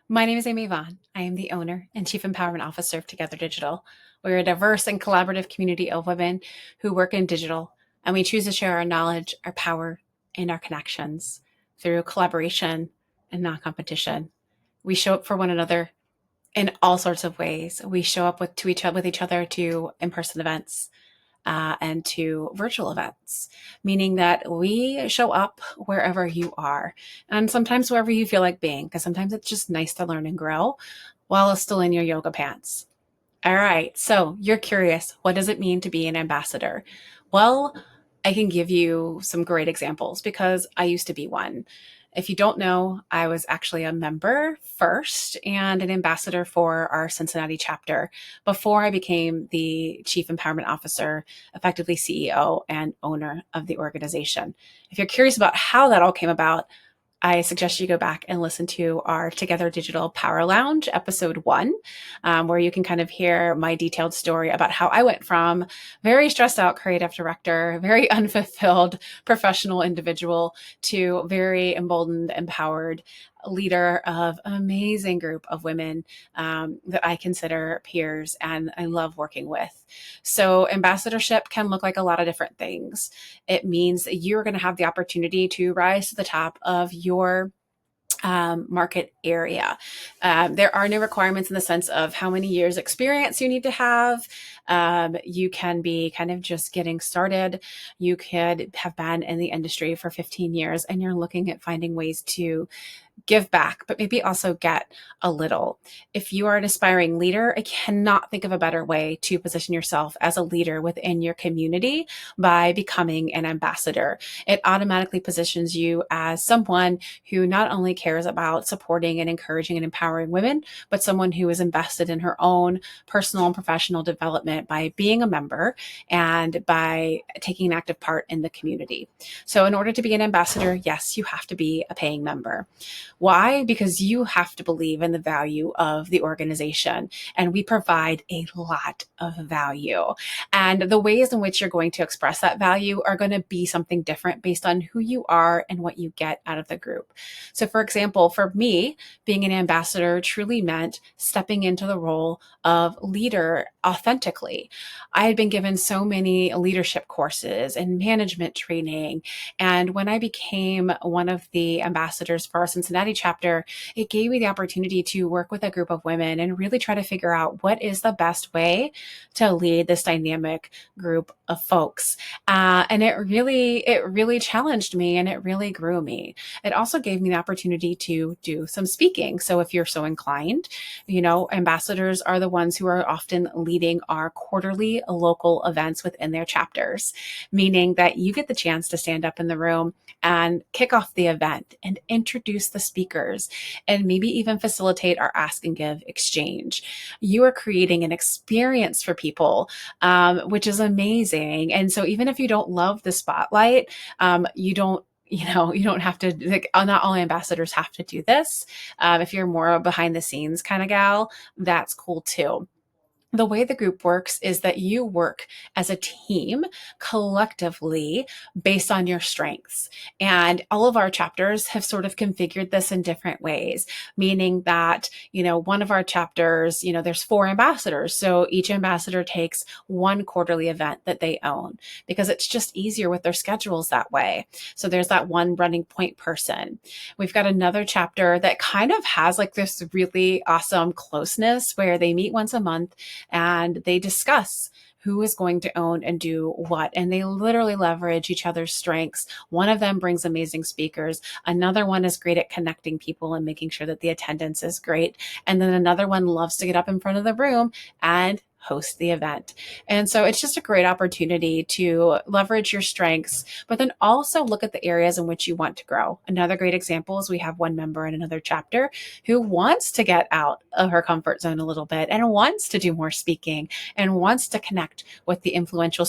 My name is Amy Vaughn. I am the owner and Chief Empowerment Officer of Together Digital. We're a diverse and collaborative community of women who work in digital, and we choose to share our knowledge, our power, and our connections through collaboration and not competition. We show up for one another in all sorts of ways. We show up with each other to in-person events, and to virtual events, meaning that we show up wherever you are and sometimes wherever you feel like being, because sometimes it's just nice to learn and grow while still in your yoga pants. All right. So you're curious, what does it mean to be an ambassador? Well, I can give you some great examples because I used to be one. If you don't know, I was actually a member first and an ambassador for our Cincinnati chapter before I became the Chief Empowerment Officer, effectively CEO and owner of the organization. If you're curious about how that all came about, I suggest you go back and listen to our Together Digital Power Lounge, episode 1, where you can kind of hear my detailed story about how I went from very stressed out creative director, very unfulfilled professional individual, to very emboldened, empowered leader of an amazing group of women that I consider peers and I love working with. So, ambassadorship can look like a lot of different things. It means that you're going to have the opportunity to rise to the top of your market area. There are no requirements in the sense of how many years experience you need to have. You can be kind of just getting started. You could have been in the industry for 15 years and you're looking at finding ways to give back, but maybe also get a little. If you are an aspiring leader, I cannot think of a better way to position yourself as a leader within your community by becoming an ambassador. It automatically positions you as someone who not only cares about supporting and encouraging and empowering women, but someone who is invested in her own personal and professional development by being a member and by taking an active part in the community. So in order to be an ambassador, yes, you have to be a paying member. Why? Because you have to believe in the value of the organization, and we provide a lot of value. And the ways in which you're going to express that value are going to be something different based on who you are and what you get out of the group. So, for example, for me, being an ambassador truly meant stepping into the role of leader authentically. I had been given so many leadership courses and management training. And when I became one of the ambassadors for our Cincinnati chapter, it gave me the opportunity to work with a group of women and really try to figure out what is the best way to lead this dynamic group of folks. And it really challenged me and it really grew me. It also gave me the opportunity to do some speaking. So if you're so inclined, ambassadors are the ones who are often leading our quarterly local events within their chapters, meaning that you get the chance to stand up in the room and kick off the event and introduce the speakers and maybe even facilitate our ask and give exchange. You are creating an experience for people, which is amazing. And so even if you don't love the spotlight, you don't have to, like, not all ambassadors have to do this. If you're more a behind the scenes kind of gal, that's cool too. The way the group works is that you work as a team collectively based on your strengths. And all of our chapters have sort of configured this in different ways, meaning that, one of our chapters, there's 4 ambassadors. So each ambassador takes one quarterly event that they own because it's just easier with their schedules that way. So there's that one running point person. We've got another chapter that kind of has like this really awesome closeness where they meet once a month and they discuss who is going to own and do what. And they literally leverage each other's strengths. One of them brings amazing speakers. Another one is great at connecting people and making sure that the attendance is great. And then another one loves to get up in front of the room and host the event. And so it's just a great opportunity to leverage your strengths, but then also look at the areas in which you want to grow. Another great example is we have one member in another chapter who wants to get out of her comfort zone a little bit and wants to do more speaking and wants to connect with the influential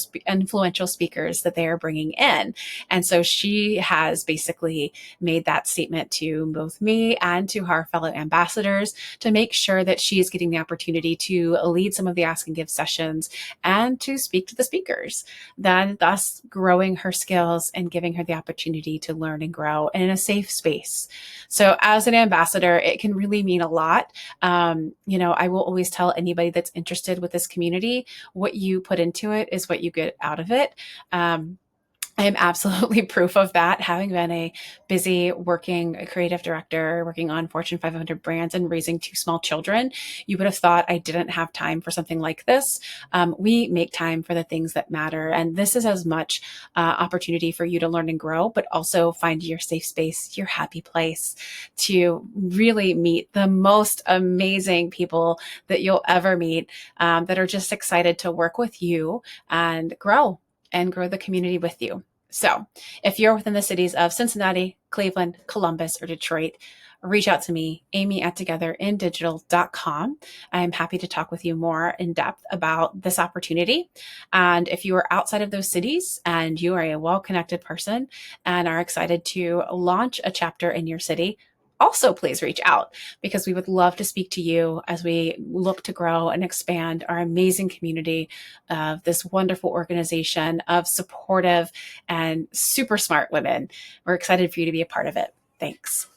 speakers that they are bringing in. And so she has basically made that statement to both me and to our fellow ambassadors to make sure that she is getting the opportunity to lead some of the ask and give sessions and to speak to the speakers, then thus growing her skills and giving her the opportunity to learn and grow in a safe space. So as an ambassador, it can really mean a lot. I will always tell anybody that's interested with this community, what you put into it is what you get out of it. I am absolutely proof of that, having been a busy working creative director, working on Fortune 500 brands and raising two small children. You would have thought I didn't have time for something like this. We make time for the things that matter. And this is as much opportunity for you to learn and grow, but also find your safe space, your happy place to really meet the most amazing people that you'll ever meet, that are just excited to work with you and grow the community with you. So if you're within the cities of Cincinnati, Cleveland, Columbus, or Detroit, reach out to me, amy@togetherindigital.com. I'm happy to talk with you more in depth about this opportunity. And if you are outside of those cities and you are a well-connected person and are excited to launch a chapter in your city, also please reach out, because we would love to speak to you as we look to grow and expand our amazing community of this wonderful organization of supportive and super smart women. We're excited for you to be a part of it. Thanks.